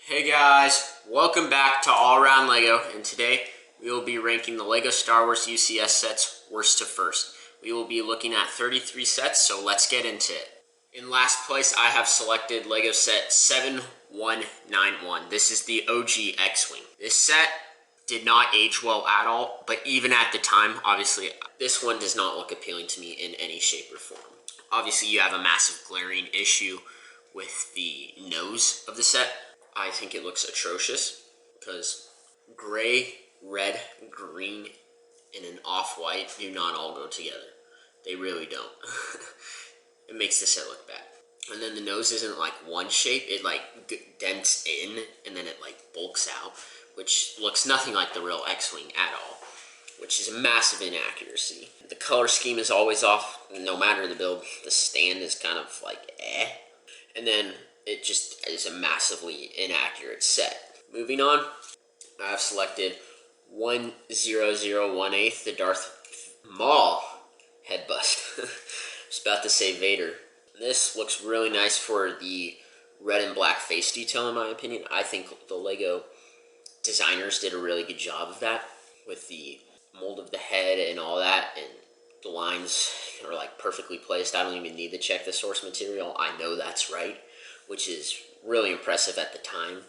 Hey guys, welcome back to All Around Lego, and today we will be ranking the LEGO Star Wars UCS sets worst to first. We will be looking at 33 sets, so let's get into it. In last place, I have selected LEGO set 7191. This is the OG X-Wing. This set did not age well at all, but even at the time, obviously, this one does not look appealing to me in any shape or form. Obviously, you have a massive glaring issue with the nose of the set. I think it looks atrocious because gray, red, green, and an off-white do not all go together. They really don't. It makes the set look bad. And then the nose isn't like one shape, it like dents in and then it like bulks out, which looks nothing like the real X-Wing at all, which is a massive inaccuracy. The color scheme is always off, no matter the build. The stand is kind of like and then it just is a massively inaccurate set. Moving on, I have selected 10018, the Darth Maul head bust. I was about to say Vader. This looks really nice for the red and black face detail, in my opinion. I think the LEGO designers did a really good job of that with the mold of the head and all that, and the lines are like perfectly placed. I don't even need to check the source material. I know that's right, which is really impressive at the time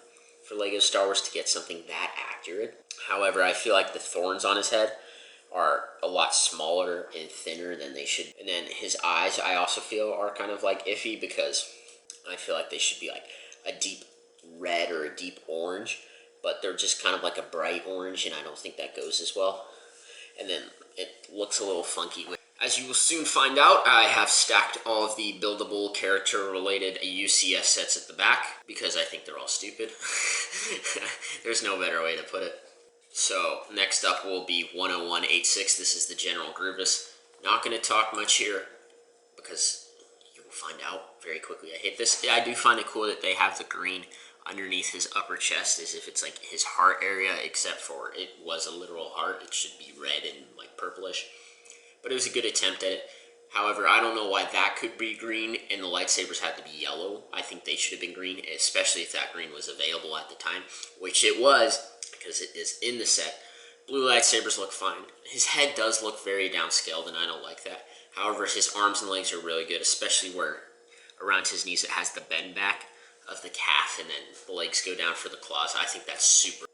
for LEGO Star Wars to get something that accurate. However, I feel like the thorns on his head are a lot smaller and thinner than they should. And then his eyes, I also feel, are kind of like iffy because I feel like they should be like a deep red or a deep orange, but they're just kind of like a bright orange, and I don't think that goes as well. And then it looks a little funky. As you will soon find out, I have stacked all of the buildable character-related UCS sets at the back because I think they're all stupid. There's no better way to put it. So next up will be 10186. This is the General Grievous. Not going to talk much here because you will find out very quickly. I hate this. I do find it cool that they have the green underneath his upper chest as if it's like his heart area, except for it was a literal heart. It should be red and like purplish. But it was a good attempt at it. However, I don't know why that could be green and the lightsabers had to be yellow. I think they should have been green, especially if that green was available at the time, which it was, because it is in the set. Blue lightsabers look fine. His head does look very downscaled, and I don't like that. However, his arms and legs are really good, especially where around his knees it has the bend back of the calf, and then the legs go down for the claws. I think that's super.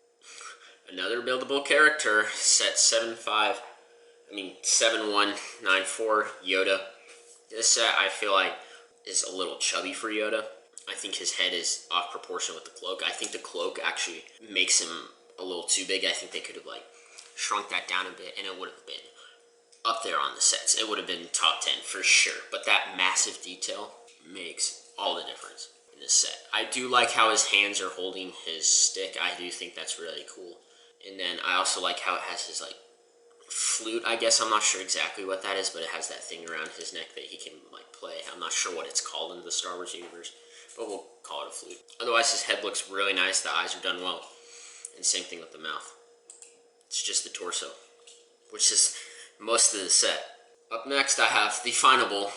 Another buildable character, set 7194, Yoda. This set, I feel like, is a little chubby for Yoda. I think his head is off proportion with the cloak. I think the cloak actually makes him a little too big. I think they could have like shrunk that down a bit, and it would have been up there on the sets. It would have been top 10 for sure. But that massive detail makes all the difference in this set. I do like how his hands are holding his stick. I do think that's really cool. And then I also like how it has his like flute, I guess. I'm not sure exactly what that is, but it has that thing around his neck that he can like play. I'm not sure what it's called in the Star Wars universe, but we'll call it a flute. Otherwise, his head looks really nice. The eyes are done well. And same thing with the mouth. It's just the torso, which is most of the set. Up next, I have the final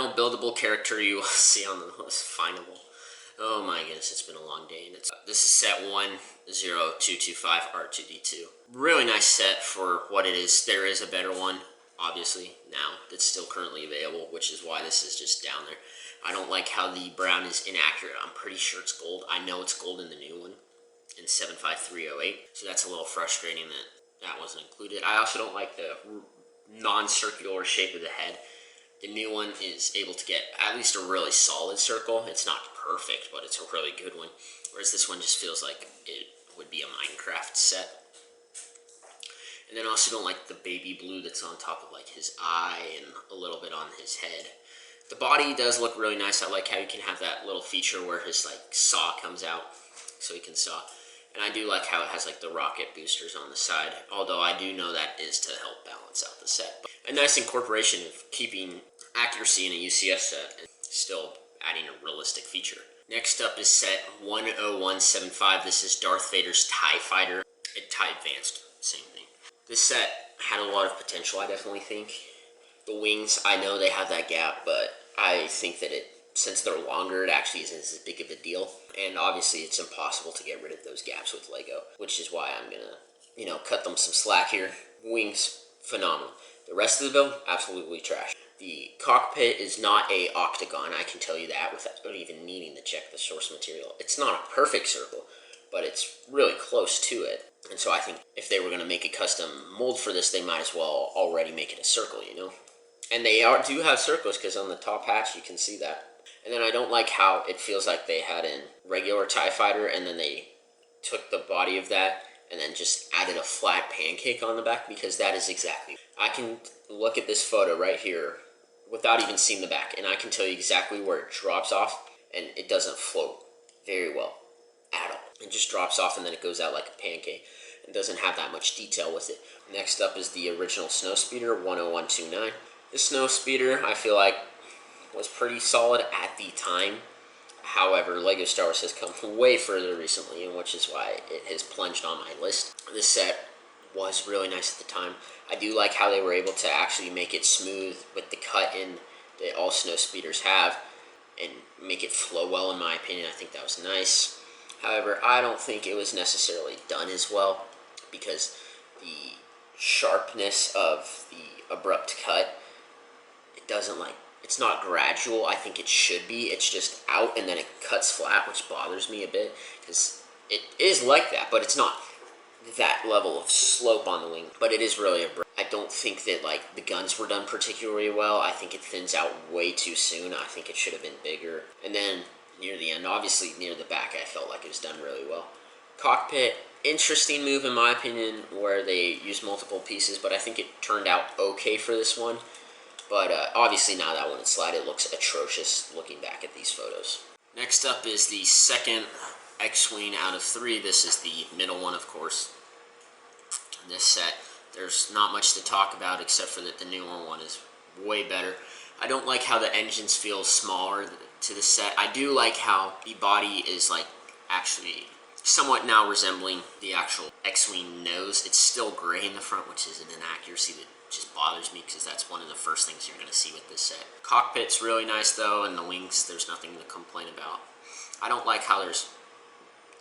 buildable character you will see on the list. Finable. Oh my goodness, it's been a long day. And this is set 10225 R2D2. Really nice set for what it is. There is a better one, obviously, now that's still currently available, which is why this is just down there. I don't like how the brown is inaccurate. I'm pretty sure it's gold. I know it's gold in the new one, in 75308. So that's a little frustrating that wasn't included. I also don't like the non-circular shape of the head. The new one is able to get at least a really solid circle. It's not perfect, but it's a really good one. Whereas this one just feels like it would be a Minecraft set. And then I also don't like the baby blue that's on top of like his eye and a little bit on his head. The body does look really nice. I like how you can have that little feature where his like saw comes out so he can saw. And I do like how it has like the rocket boosters on the side, although I do know that is to help balance out the set. But a nice incorporation of keeping accuracy in a UCS set and still adding a realistic feature. Next up is set 10175. This is Darth Vader's TIE Fighter. TIE Advanced, same thing. This set had a lot of potential, I definitely think. The wings, I know they have that gap, but I think that it since they're longer, it actually isn't as big of a deal. And obviously, it's impossible to get rid of those gaps with Lego, which is why I'm gonna, cut them some slack here. Wings, phenomenal. The rest of the build, absolutely trash. The cockpit is not a octagon, I can tell you that without even needing to check the source material. It's not a perfect circle, but it's really close to it. And so I think if they were going to make a custom mold for this, they might as well already make it a circle, And they do have circles, because on the top hatch you can see that. And then I don't like how it feels like they had a regular TIE fighter and then they took the body of that and then just added a flat pancake on the back, because that is exactly. I can look at this photo right here without even seeing the back, and I can tell you exactly where it drops off, and it doesn't float very well at all. It just drops off and then it goes out like a pancake. It doesn't have that much detail with it. Next up is the original Snowspeeder 10129. This Snowspeeder, I feel like, was pretty solid at the time. However, LEGO Star Wars has come way further recently, and which is why it has plunged on my list. This set was really nice at the time. I do like how they were able to actually make it smooth with the cut in that all Snowspeeders have and make it flow well, in my opinion. I think that was nice. However, I don't think it was necessarily done as well, because the sharpness of the abrupt cut, it's not gradual. I think it should be. It's just out and then it cuts flat, which bothers me a bit, because it is like that, but it's not that level of slope on the wing, but it is really abrupt. I don't think that the guns were done particularly well. I think it thins out way too soon. I think it should have been bigger. And then near the end, obviously near the back, I felt like it was done really well. Cockpit, interesting move in my opinion, where they used multiple pieces, but I think it turned out okay for this one. But obviously now that one slide, it looks atrocious looking back at these photos. Next up is the second X-Wing out of 3. This is the middle one, of course. In this set, there's not much to talk about except for that the newer one is way better. I don't like how the engines feel smaller to the set. I do like how the body is actually somewhat now resembling the actual X-Wing nose. It's still gray in the front, which is an inaccuracy that just bothers me, because that's one of the first things you're going to see with this set. Cockpit's really nice though, and the wings, there's nothing to complain about. I don't like how there's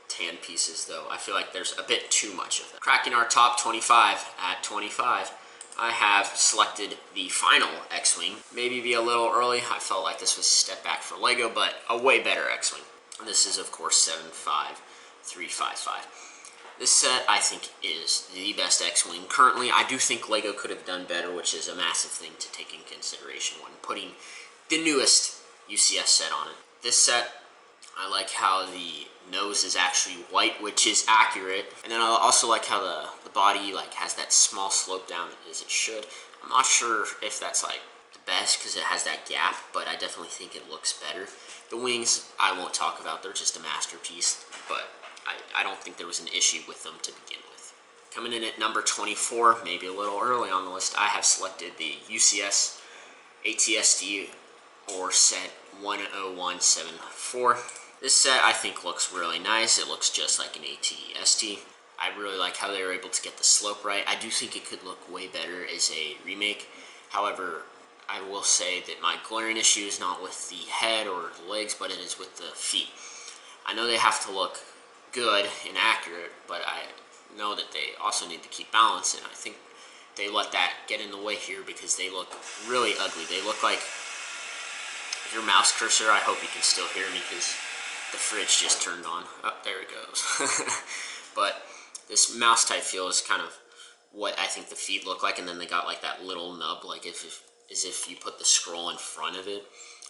tan pieces though. I feel like there's a bit too much of them. Cracking our top 25 at 25, I have selected the final X-Wing. Maybe be a little early. I felt like this was a step back for LEGO, but a way better X-Wing. This is of course 75355. This set, I think, is the best X-Wing. Currently, I do think LEGO could have done better, which is a massive thing to take in consideration when putting the newest UCS set on it. This set, I like how the nose is actually white, which is accurate. And then I also like how the body has that small slope down as it should. I'm not sure if that's the best because it has that gap, but I definitely think it looks better. The wings, I won't talk about. They're just a masterpiece, but I don't think there was an issue with them to begin with. Coming in at number 24, maybe a little early on the list, I have selected the UCS ATSD, or set 10174. This set I think looks really nice. It looks just like an ATST. I really like how they were able to get the slope right. I do think it could look way better as a remake. However, I will say that my glaring issue is not with the head or the legs, but it is with the feet. I know they have to look good and accurate, but I know that they also need to keep balance, and I think they let that get in the way here because they look really ugly. They look like your mouse cursor. I hope you can still hear me because the fridge just turned on. Oh, there it goes. But this mouse type feel is kind of what I think the feet look like, and then they got that little nub, as if you put the scroll in front of it.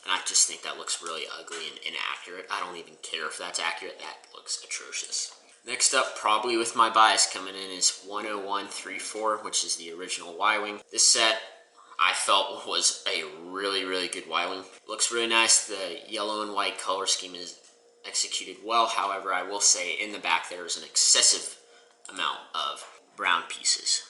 And I just think that looks really ugly and inaccurate. I don't even care if that's accurate. That looks atrocious. Next up, probably with my bias coming in, is 10134, which is the original Y-Wing. This set I felt was a really, really good Y-Wing. Looks really nice. The yellow and white color scheme is executed well. However, I will say in the back there is an excessive amount of brown pieces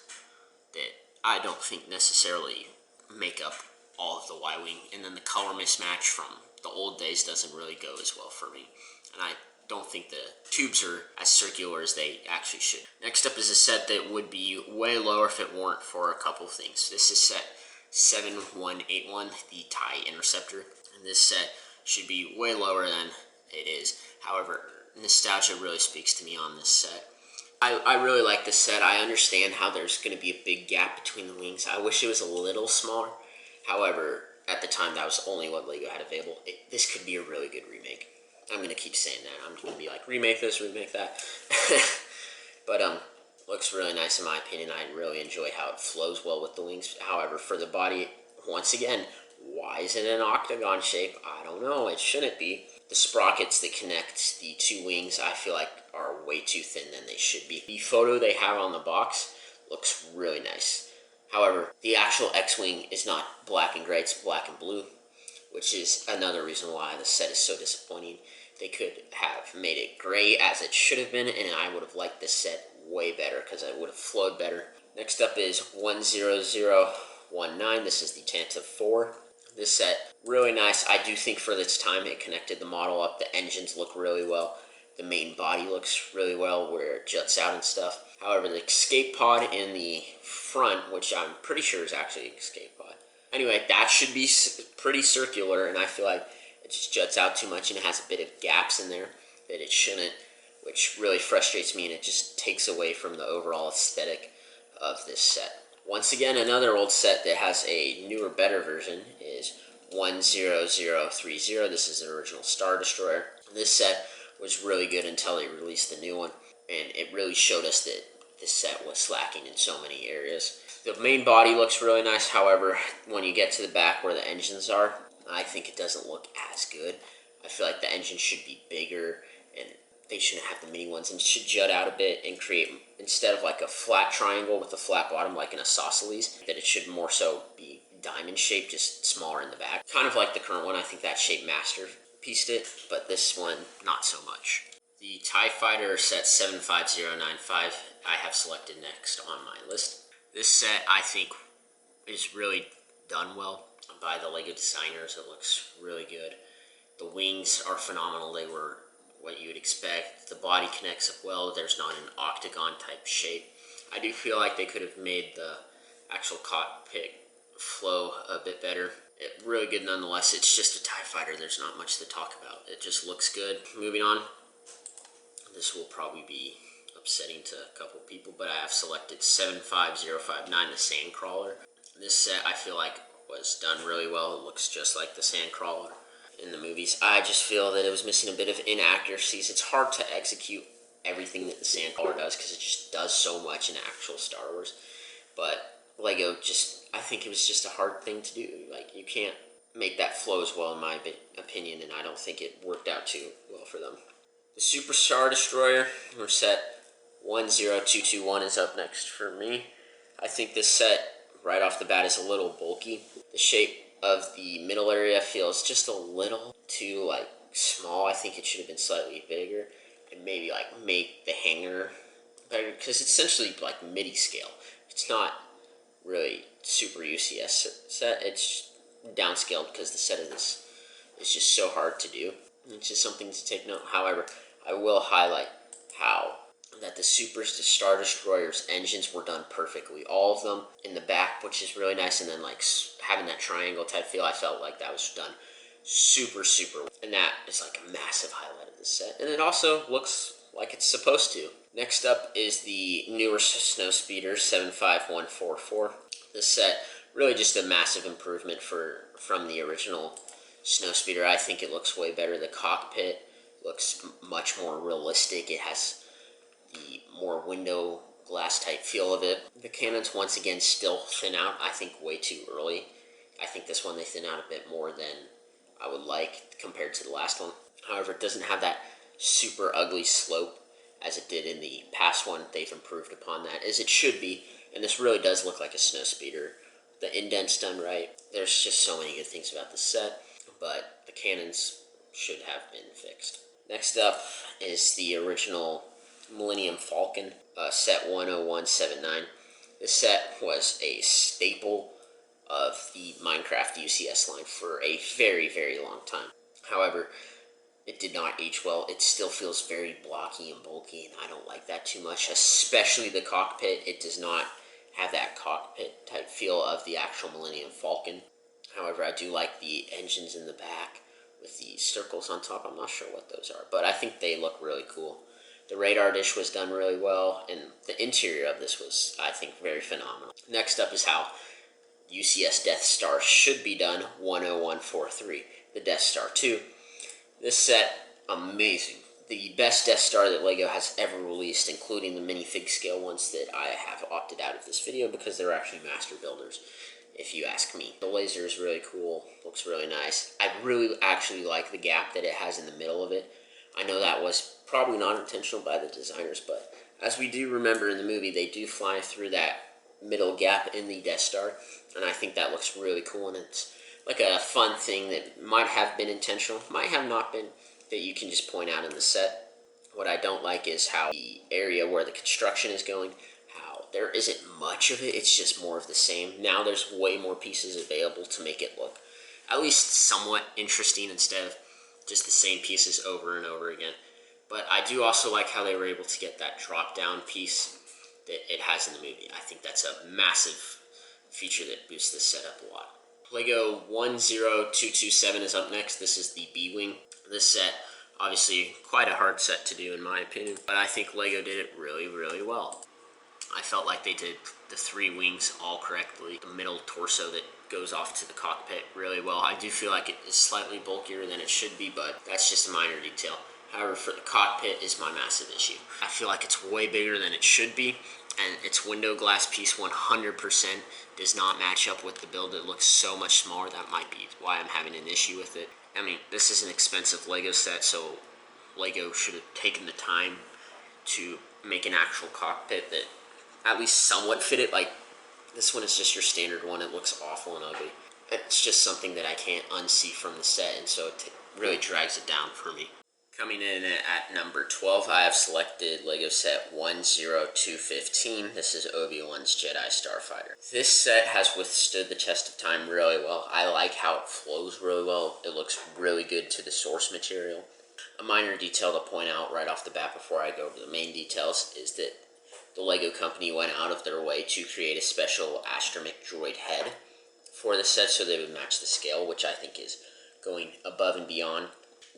that I don't think necessarily make up all of the Y-Wing, and then the color mismatch from the old days doesn't really go as well for me, and I don't think the tubes are as circular as they actually should. Next up is a set that would be way lower if it weren't for a couple things. This is set 7181, the TIE Interceptor, and this set should be way lower than it is. However, nostalgia really speaks to me on this set. I really like this set. I understand how there's going to be a big gap between the wings. I wish it was a little smaller. However, at the time, that was only what LEGO had available. This could be a really good remake. I'm going to keep saying that. I'm going to be like, remake this, remake that. But, looks really nice in my opinion. I really enjoy how it flows well with the wings. However, for the body, once again, why is it an octagon shape? I don't know. It shouldn't be. The sprockets that connect the two wings, I feel like, are way too thin than they should be. The photo they have on the box looks really nice. However, the actual X-Wing is not black and gray, it's black and blue, which is another reason why the set is so disappointing. They could have made it gray as it should have been, and I would have liked this set way better because it would have flowed better. Next up is 10019. This is the Tantive 4. This set, really nice. I do think for its time it connected the model up. The engines look really well. The main body looks really well where it juts out and stuff. However, the escape pod in the front, which I'm pretty sure is actually an escape pod. Anyway, that should be pretty circular, and I feel like it just juts out too much and it has a bit of gaps in there that it shouldn't, which really frustrates me, and it just takes away from the overall aesthetic of this set. Once again, another old set that has a newer, better version is 10030. This is the original Star Destroyer. This set was really good until they released the new one, and it really showed us that this set was lacking in so many areas. The main body looks really nice, however, when you get to the back where the engines are, I think it doesn't look as good. I feel like the engine should be bigger, and they shouldn't have the mini ones, and should jut out a bit and create, instead of like a flat triangle with a flat bottom like an isosceles, that it should more so be diamond shaped, just smaller in the back. Kind of like the current one. I think that shape masterpieced it, but this one, not so much. The TIE Fighter set 75095, I have selected next on my list. This set, I think, is really done well by the LEGO designers. It looks really good. The wings are phenomenal. They were what you would expect. The body connects up well. There's not an octagon type shape. I do feel like they could have made the actual cockpit flow a bit better. Really good nonetheless. It's just a TIE Fighter. There's not much to talk about. It just looks good. Moving on. This will probably be upsetting to a couple people, but I have selected 75059, the Sandcrawler. This set, I feel like, was done really well. It looks just like the Sandcrawler in the movies. I just feel that it was missing a bit of inaccuracies. It's hard to execute everything that the Sandcrawler does because it just does so much in actual Star Wars. But LEGO just, I think it was just a hard thing to do. Like, you can't make that flow as well, in my opinion, and I don't think it worked out too well for them. The Super Star Destroyer, or set 10221, is up next for me. I think this set, right off the bat, is a little bulky. The shape of the middle area feels just a little too, like, small. I think it should have been slightly bigger, and maybe, like, make the hangar better, because it's essentially, like, MIDI scale. It's not really super UCS set. It's downscaled because the set of this is just so hard to do. It's just something to take note. However, I will highlight how that the Super Star Destroyer's engines were done perfectly. All of them in the back, which is really nice, and then like having that triangle type feel, I felt like that was done super, and that is like a massive highlight of the set. And it also looks like it's supposed to. Next up is the newer Snowspeeder 75144. This set, really just a massive improvement from the original Snowspeeder. I think it looks way better. The cockpit looks much more realistic. It has the more window glass type feel of it. The cannons, once again, still thin out, I think, way too early. I think this one they thin out a bit more than I would like compared to the last one. However, it doesn't have that super ugly slope as it did in the past one. They've improved upon that, as it should be, and this really does look like a Snowspeeder. The indent's done right. There's just so many good things about the set, but the cannons should have been fixed. Next up is the original Millennium Falcon, set 10179. This set was a staple of the Minecraft UCS line for a very, very long time. However, it did not age well. It still feels very blocky and bulky, and I don't like that too much, especially the cockpit. It does not have that cockpit type feel of the actual Millennium Falcon. However, I do like the engines in the back. with the circles on top. I'm not sure what those are, but I think they look really cool. The radar dish was done really well, and the interior of this was, I think, very phenomenal. Next up is how UCS Death Star should be done, 10143. The Death Star 2. This set, amazing. The best Death Star that LEGO has ever released, including the minifig scale ones that I have opted out of this video because they're actually master builders, if you ask me. The laser is really cool, looks really nice. I really actually like the gap that it has in the middle of it. I know that was probably not intentional by the designers, but as we do remember in the movie, they do fly through that middle gap in the Death Star, and I think that looks really cool, and it's like a fun thing that might have been intentional, might have not been, that you can just point out in the set. What I don't like is how the area where the construction is going, how there isn't much of it, it's just more of the same. Now there's way more pieces available to make it look at least somewhat interesting instead of just the same pieces over and over again. But I do also like how they were able to get that drop down piece that it has in the movie. I think that's a massive feature that boosts this set up a lot. LEGO 10227 is up next. This is the B-Wing. This set, obviously quite a hard set to do in my opinion, but I think LEGO did it really, really well. I felt like they did the 3 wings all correctly. The middle torso that goes off to the cockpit really well. I do feel like it is slightly bulkier than it should be, but that's just a minor detail. However, for the cockpit is my massive issue. I feel like it's way bigger than it should be, and its window glass piece 100% does not match up with the build. It looks so much smaller. That might be why I'm having an issue with it. I mean, this is an expensive LEGO set, so LEGO should have taken the time to make an actual cockpit that at least somewhat fit it. Like, this one is just your standard one. It looks awful and ugly. It's just something that I can't unsee from the set, and so it really drags it down for me. Coming in at number 12, I have selected LEGO set 10215. This is Obi-Wan's Jedi Starfighter. This set has withstood the test of time really well. I like how it flows really well. It looks really good to the source material. A minor detail to point out right off the bat before I go over the main details is that the LEGO company went out of their way to create a special astromech droid head for the set so they would match the scale, which I think is going above and beyond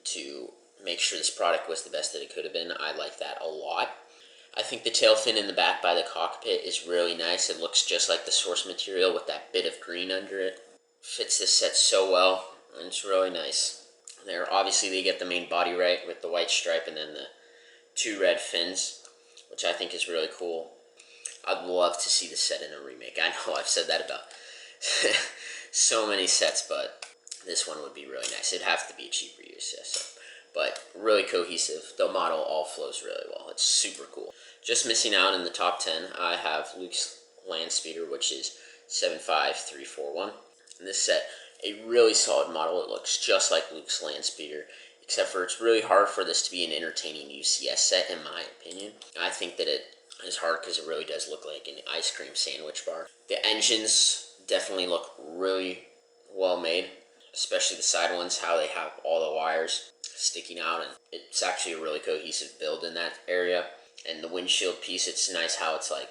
to make sure this product was the best that it could have been. I like that a lot. I think the tail fin in the back by the cockpit is really nice. It looks just like the source material with that bit of green under it. Fits this set so well, and it's really nice. There, obviously they get the main body right with the white stripe and then the 2 red fins, which I think is really cool. I'd love to see the set in a remake. I know I've said that about so many sets, but this one would be really nice. It'd have to be a cheaper UCS set, but really cohesive. The model all flows really well. It's super cool. Just missing out in the top 10, I have Luke's land speeder, which is 75341. In this set, a really solid model. It looks just like Luke's land speeder, except for it's really hard for this to be an entertaining UCS set, in my opinion. I think that it is hard because it really does look like an ice cream sandwich bar. The engines definitely look really well made, especially the side ones, how they have all the wires sticking out, and it's actually a really cohesive build in that area. And the windshield piece, it's nice how it's like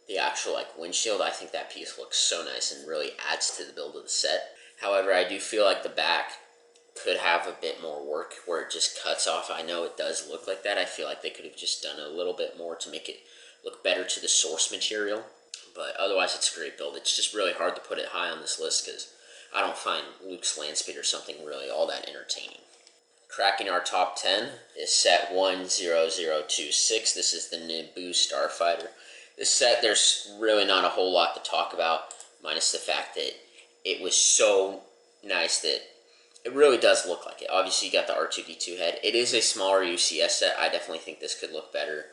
the actual like windshield. I think that piece looks so nice and really adds to the build of the set. However, I do feel like the back could have a bit more work where it just cuts off. I know it does look like that. I feel like they could have just done a little bit more to make it look better to the source material, but otherwise it's a great build. It's just really hard to put it high on this list because I don't find Luke's land speeder something really all that entertaining. Cracking our top 10 is set 10026. This is the Naboo Starfighter. This set, there's really not a whole lot to talk about, minus the fact that it was so nice that it really does look like it. Obviously, you got the R2-D2 head. It is a smaller UCS set. I definitely think this could look better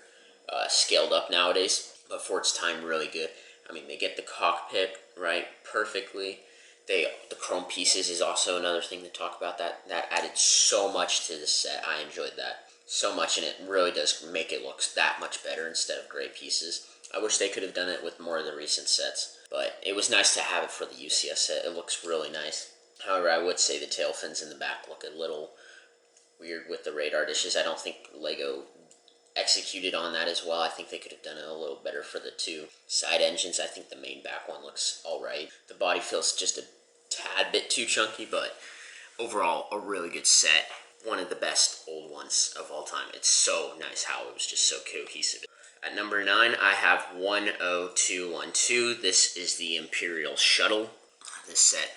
scaled up nowadays, but for its time, really good. I mean, they get the cockpit right perfectly. The chrome pieces is also another thing to talk about. That added so much to the set. I enjoyed that so much, and it really does make it look that much better instead of gray pieces. I wish they could have done it with more of the recent sets, but it was nice to have it for the UCS set. It looks really nice. However, I would say the tail fins in the back look a little weird with the radar dishes. I don't think LEGO executed on that as well. I think they could have done it a little better for the 2 side engines. I think the main back one looks alright. The body feels just a tad bit too chunky, but overall, a really good set. One of the best old ones of all time. It's so nice how it was just so cohesive. At number 9, I have 10212. This is the Imperial Shuttle. This set,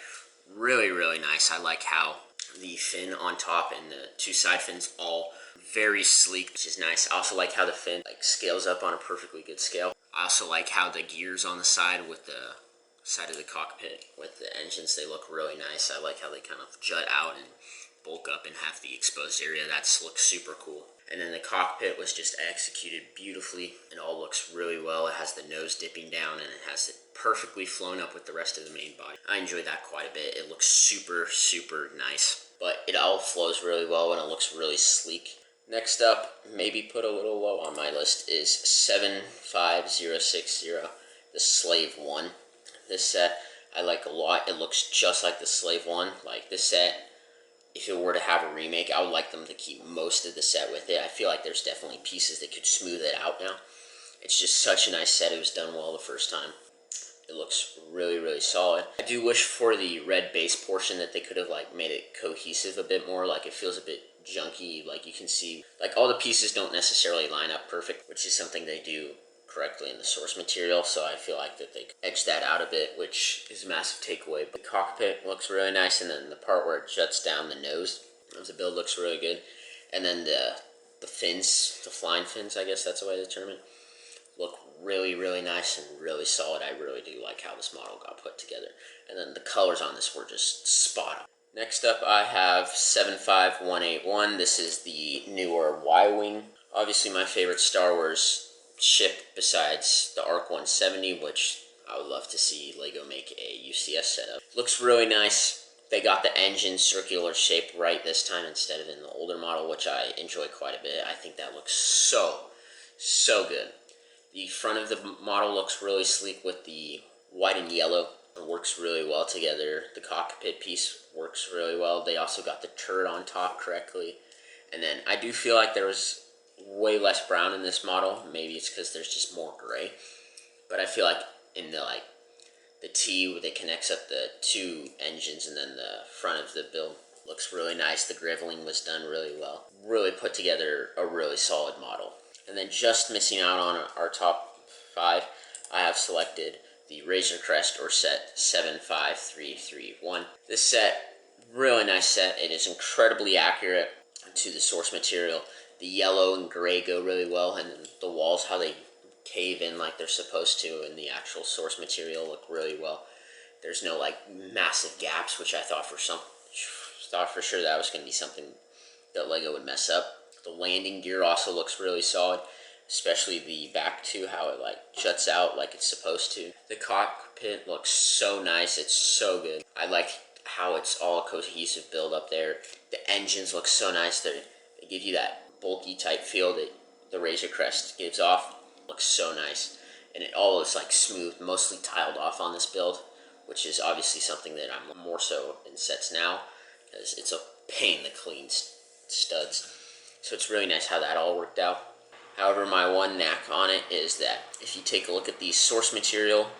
really, really nice. I like how the fin on top and the two side fins all very sleek, which is nice. I also like how the fin scales up on a perfectly good scale. I also like how the gears on the side with the side of the cockpit with the engines, they look really nice. I like how they kind of jut out and bulk up and have the exposed area. That looks super cool. And then the cockpit was just executed beautifully. It all looks really well. It has the nose dipping down and it has it perfectly flown up with the rest of the main body. I enjoyed that quite a bit. It looks super, super nice. But it all flows really well and it looks really sleek. Next up, maybe put a little low on my list, is 75060, the Slave 1. This set I like a lot. It looks just like the Slave 1. Like this set, if it were to have a remake, I would like them to keep most of the set with it. I feel like there's definitely pieces that could smooth it out now. It's just such a nice set. It was done well the first time. It looks really, really solid. I do wish for the red base portion that they could have made it cohesive a bit more. It feels a bit junky. You can see all the pieces don't necessarily line up perfect, which is something they do correctly in the source material, so I feel like that they edged that out a bit, which is a massive takeaway. But the cockpit looks really nice, and then the part where it juts down the nose of the build looks really good. And then the fins, the flying fins, I guess that's the way to term it, look really, really nice and really solid. I really do like how this model got put together. And then the colors on this were just spot on. Next up, I have 75181. This is the newer Y-Wing. Obviously my favorite Star Wars ship besides the ARC 170, which I would love to see LEGO make a UCS setup. Looks really nice. They got the engine circular shape right this time instead of in the older model, which I enjoy quite a bit. I think that looks so good. The front of the model looks really sleek with the white and yellow. It works really well together. The cockpit piece works really well. They also got the turret on top correctly. And then I do feel like there was way less brown in this model. Maybe it's because there's just more gray. But I feel like in the T that connects up the two engines and then the front of the build looks really nice. The griveling was done really well. Really put together a really solid model. And then just missing out on our top 5, I have selected the Razor Crest or set 75331. This set, really nice set. It is incredibly accurate to the source material. The yellow and gray go really well, and the walls, how they cave in like they're supposed to in the actual source material, look really well. There's no massive gaps, which I thought for sure that was going to be something that LEGO would mess up. The landing gear also looks really solid, especially the back two, how it juts out like it's supposed to. The cockpit looks so nice. It's so good. I like how it's all a cohesive build up there. The engines look so nice. They give you that bulky type feel that the Razor Crest gives off. Looks so nice. And it all is smooth, mostly tiled off on this build, which is obviously something that I'm more so in sets now, because it's a pain to clean studs. So it's really nice how that all worked out. However, my one knack on it is that if you take a look at the source material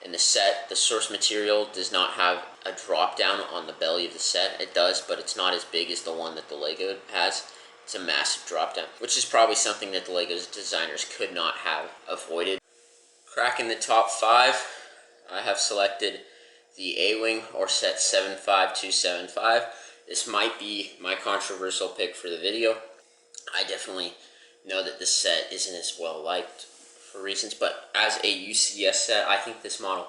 in the set, the source material does not have a drop down on the belly of the set. It does, but it's not as big as the one that the LEGO has. It's a massive drop down, which is probably something that the LEGO designers could not have avoided. Cracking the top 5, I have selected the A-Wing or set 75275. This might be my controversial pick for the video. I definitely know that this set isn't as well liked for reasons, but as a UCS set, I think this model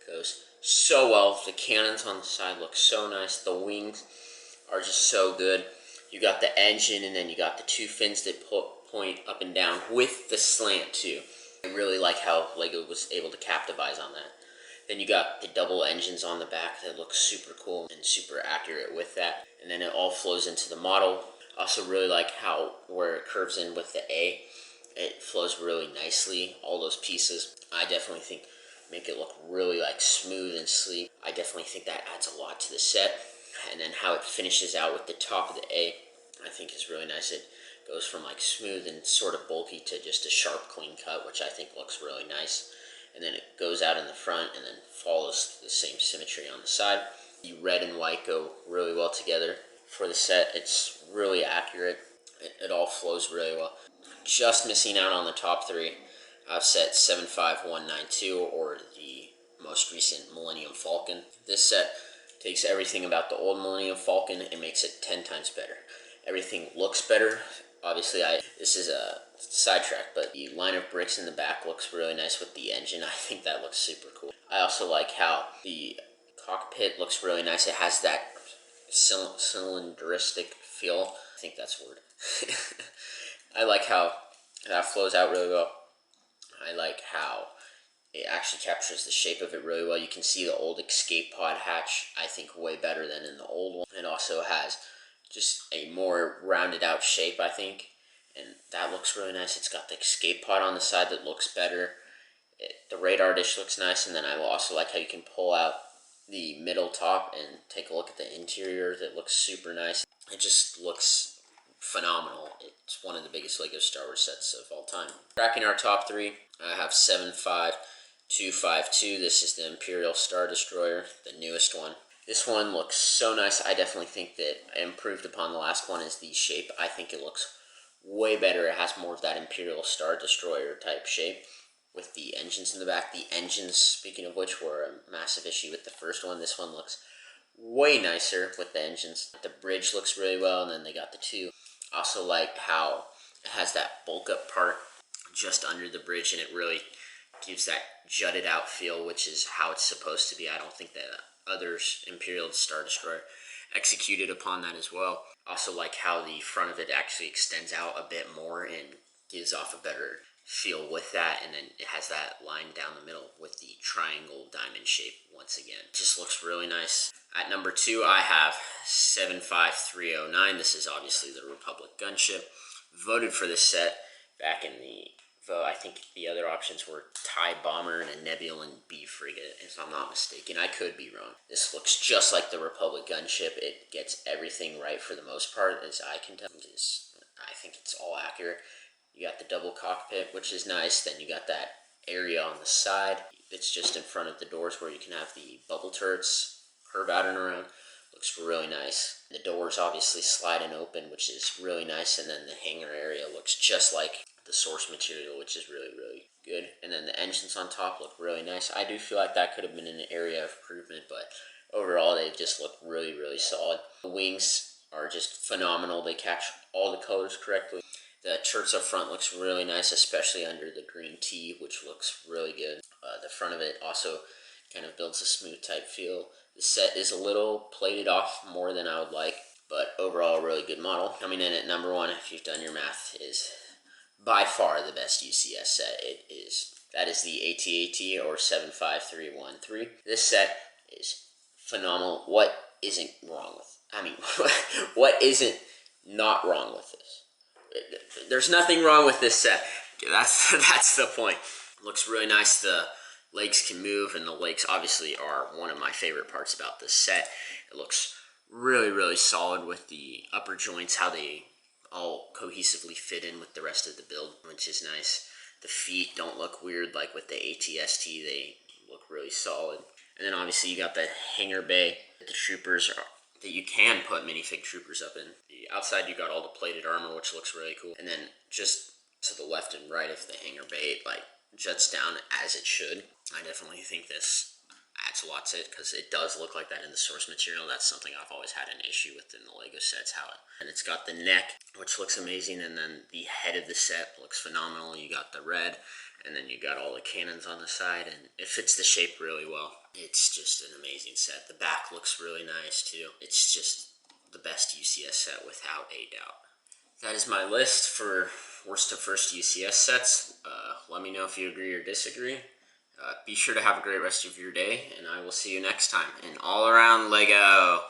goes so well. The cannons on the side look so nice. The wings are just so good. You got the engine, and then you got the two fins that point up and down with the slant too. I really like how LEGO was able to capitalize on that. Then you got the double engines on the back that look super cool and super accurate with that. And then it all flows into the model. Also really like how where it curves in with the A, it flows really nicely. All those pieces, I definitely think make it look really smooth and sleek. I definitely think that adds a lot to the set. And then how it finishes out with the top of the A, I think is really nice. It goes from smooth and sort of bulky to just a sharp, clean cut, which I think looks really nice. And then it goes out in the front and then follows the same symmetry on the side. The red and white go really well together. For the set, it's really accurate. It all flows really well. Just missing out on the top three. I've set 75192 or the most recent Millennium Falcon. This set takes everything about the old Millennium Falcon and makes it 10 times better. Everything looks better. Obviously, this is a sidetrack, but the line of bricks in the back looks really nice with the engine. I think that looks super cool. I also like how the cockpit looks really nice. It has that cylindristic feel. I think that's a word. I like how that flows out really well. I like how it actually captures the shape of it really well. You can see the old escape pod hatch, I think, way better than in the old one. It also has just a more rounded out shape, I think, and that looks really nice. It's got the escape pod on the side that looks better. The radar dish looks nice, and then I also like how you can pull out the middle top and take a look at the interior. That looks super nice. It just looks phenomenal. It's one of the biggest LEGO Star Wars sets of all time. Cracking our top three, I have 75252. This is the Imperial Star Destroyer, the newest one. This one looks so nice. I definitely think that improved upon the last one is the shape. I think it looks way better. It has more of that Imperial Star Destroyer type shape with the engines in the back. The engines, speaking of which, were a massive issue with the first one. This one looks way nicer with the engines. The bridge looks really well, and then they got the two. Also like how it has that bulk up part just under the bridge, and it really gives that jutted out feel, which is how it's supposed to be. I don't think that others, Imperial Star Destroyer, executed upon that as well. Also like how the front of it actually extends out a bit more and gives off a better feel with that, and then it has that line down the middle with the triangle diamond shape once again. It just looks really nice. At number 2, I have 75309. This is obviously the Republic gunship. Voted for this set back in the vote. I think the other options were TIE Bomber and a Nebulan B frigate, if I'm not mistaken. I could be wrong. This looks just like the Republic gunship. It gets everything right for the most part, as I can tell. I think it's all accurate. You got the double cockpit, which is nice. Then you got that area on the side. It's just in front of the doors where you can have the bubble turrets curve out and around. Looks really nice. The doors obviously slide and open, which is really nice. And then the hangar area looks just like the source material, which is really, really good. And then the engines on top look really nice. I do feel like that could have been an area of improvement, but overall they just look really, really solid. The wings are just phenomenal. They catch all the colors correctly. The turrets up front looks really nice, especially under the green T, which looks really good. The front of it also kind of builds a smooth type feel. The set is a little plated off more than I would like, but overall a really good model. Coming in at number 1, if you've done your math, is by far the best UCS set. That is the AT-AT or 75313. This set is phenomenal. What isn't wrong with? What isn't not wrong with this? There's nothing wrong with this set. That's the point. Looks really nice. The legs can move, and the legs obviously are one of my favorite parts about this set. It looks really, really solid with the upper joints, how they all cohesively fit in with the rest of the build, which is nice. The feet don't look weird like with the ATST. They look really solid. And then obviously you got the hangar bay. The troopers that you can put minifig troopers up in. The outside you got all the plated armor, which looks really cool. And then just to the left and right of the hangar bay, like juts down as it should. I definitely think this adds a lot to it because it does look like that in the source material. That's something I've always had an issue with in the LEGO sets. And it's got the neck, which looks amazing, and then the head of the set looks phenomenal. You got the red, and then you got all the cannons on the side, and it fits the shape really well. It's just an amazing set. The back looks really nice too. It's just the best UCS set without a doubt. That is my list for worst to first UCS sets. Let me know if you agree or disagree. Be sure to have a great rest of your day, and I will see you next time in All Around LEGO.